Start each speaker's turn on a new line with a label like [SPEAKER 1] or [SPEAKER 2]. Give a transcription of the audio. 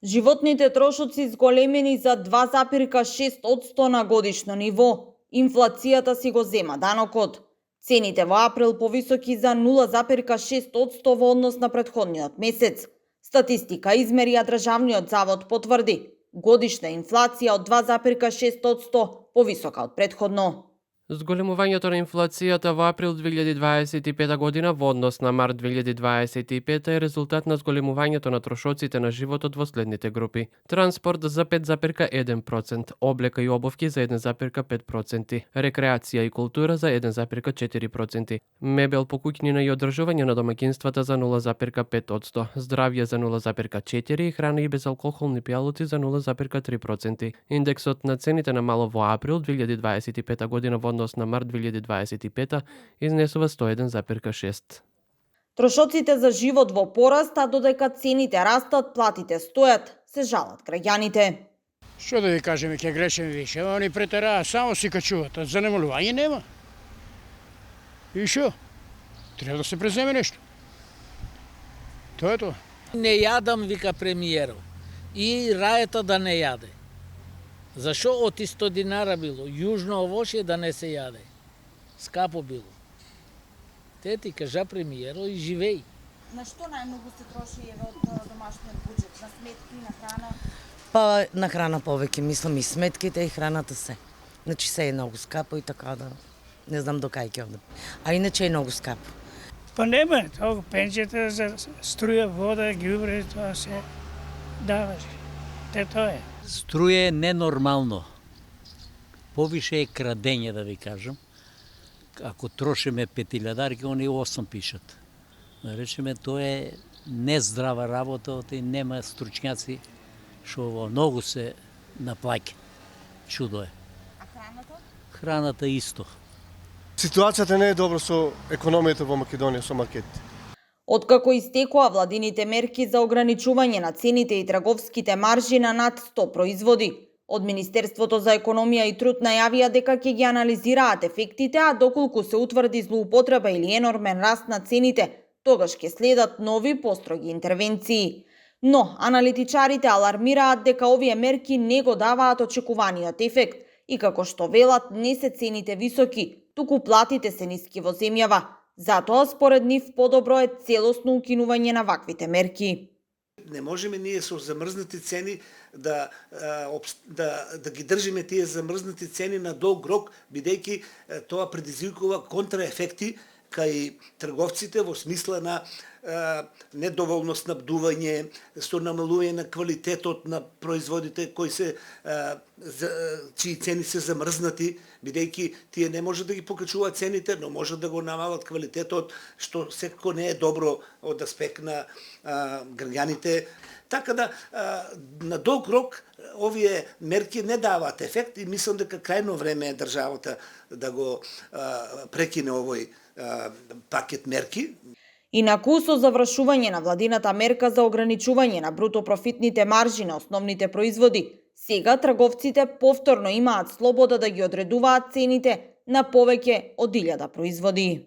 [SPEAKER 1] Животните трошоци зголемени за 2,6% на годишно ниво. Инфлацијата си го зема данокот. Цените во април повисоки за 0,6% во однос на претходниот месец. Статистика измери, а Државниот завод потврди годишна инфлација од 2,6% повисока од претходно.
[SPEAKER 2] Зголемувањето на инфлацијата во април 2025 година во однос на март 2025 е резултат на зголемувањето на трошоците на животот во следните групи: транспорт за 5,1%, облека и обувки за 1,5%, рекреација и култура за 1,4%, мебел, покуќнина и одржување на домаќинствата за 0,5%, здравје за 0,4% и храна и безалкохолни пијалуци за 0,3%. Индексот на цените на мало во април 2025 година во однос на март 2025 изнесува 101,6.
[SPEAKER 1] Трошоците за живот во пораст, а додека цените растат, платите стојат, се жалат граѓаните.
[SPEAKER 3] Што да ви кажеме, ќе грешиме више, они претераа, само си качуват, а занемалување нема. И шо? Треба да се преземе нешто. Тоа е тоа.
[SPEAKER 4] Не јадам, вика премиерот. И рајата да не јаде. Зашо од 100 динара било? Јужно овошје да не се јаде. Скапо било. Те ти кажа премиерот и живеј.
[SPEAKER 1] На што најмногу се троши од домашниот буџет? На сметки, на храна?
[SPEAKER 5] Па на храна повеќе, мислам и сметките и храната се. Значи се е многу скапо и така да не знам до кај ќе одам. А иначе е многу скапо.
[SPEAKER 6] Па нема, тоа пензијата за струја, вода, ѓубре, тоа се даваше. Те тоа е.
[SPEAKER 7] Струја е ненормално. Повише е крадење, да ви кажам. Ако трошиме 5.000, они 8 пишат. Да речеме, тоа е нездрава работа, и нема стручњаци што многу се наплаќа. Чудо е.
[SPEAKER 1] А храната?
[SPEAKER 7] Храната исто.
[SPEAKER 8] Ситуацијата не е добра со економијата во Македонија, со маркетите.
[SPEAKER 1] Откако истекоа владините мерки за ограничување на цените и трговските маржи на над 100 производи, од Министерството за економија и труд најавија дека ќе ги анализираат ефектите, а доколку се утврди злоупотреба или енормен раст на цените, тогаш ќе следат нови построги интервенции. Но аналитичарите алармираат дека овие мерки не го даваат очекуваниот ефект и како што велат, не се цените високи, туку платите се ниски во земјава. Затоа, според нив, подобро е целосно укинување на ваквите мерки.
[SPEAKER 9] Не можеме ние со замрзнати цени да ги држиме тие замрзнати цени на долг рок, бидејќи тоа предизвикува контраефекти кај трговците во смисла на недоволно снабдување, со намалување на квалитетот на производите чии цени се замрзнати, бидејќи тие не може да ги покачуваат цените, но може да го намалат квалитетот, што секако не е добро од аспект на граѓаните. Така да, на долг рок, овие мерки не даваат ефект и мислам дека крајно време е државата да го прекине овој пакет мерки.
[SPEAKER 1] Инаку, со завршување на владината мерка за ограничување на бруто профитните маржи на основните производи, сега трговците повторно имаат слобода да ги одредуваат цените на повеќе од 1000 производи.